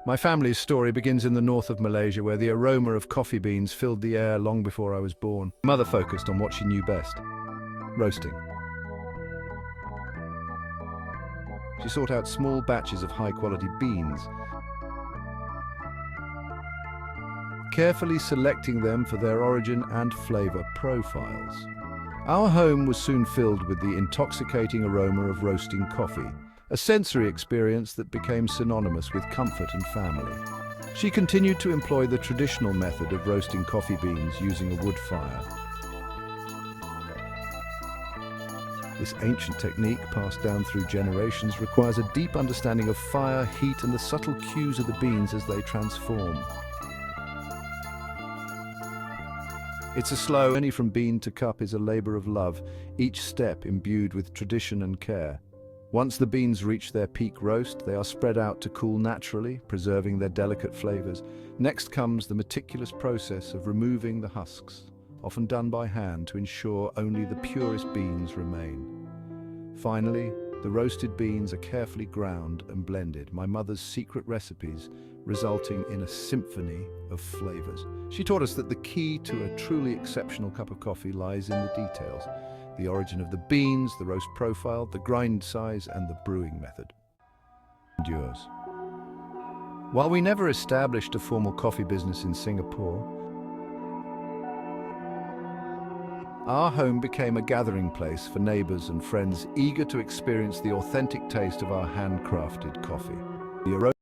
My family's story begins in the north of Malaysia, where the aroma of coffee beans filled the air long before I was born. My mother focused on what she knew best: roasting. She sought out small batches of high-quality beans, carefully selecting them for their origin and flavor profiles. Our home was soon filled with the intoxicating aroma of roasting coffee, a sensory experience that became synonymous with comfort and family. She continued to employ the traditional method of roasting coffee beans using a wood fire. This ancient technique, passed down through generations, requires a deep understanding of fire, heat, and the subtle cues of the beans as they transform. It's a slow journey from bean to cup is a labor of love, each step imbued with tradition and care. Once the beans reach their peak roast, they are spread out to cool naturally, preserving their delicate flavors. Next comes the meticulous process of removing the husks, often done by hand to ensure only the purest beans remain. Finally, the roasted beans are carefully ground and blended, my mother's secret recipes, resulting in a symphony of flavors. She taught us that the key to a truly exceptional cup of coffee lies in the details: the origin of the beans, the roast profile, the grind size, and the brewing method. Endures. While we never established a formal coffee business in Singapore, our home became a gathering place for neighbors and friends eager to experience the authentic taste of our handcrafted coffee. The aroma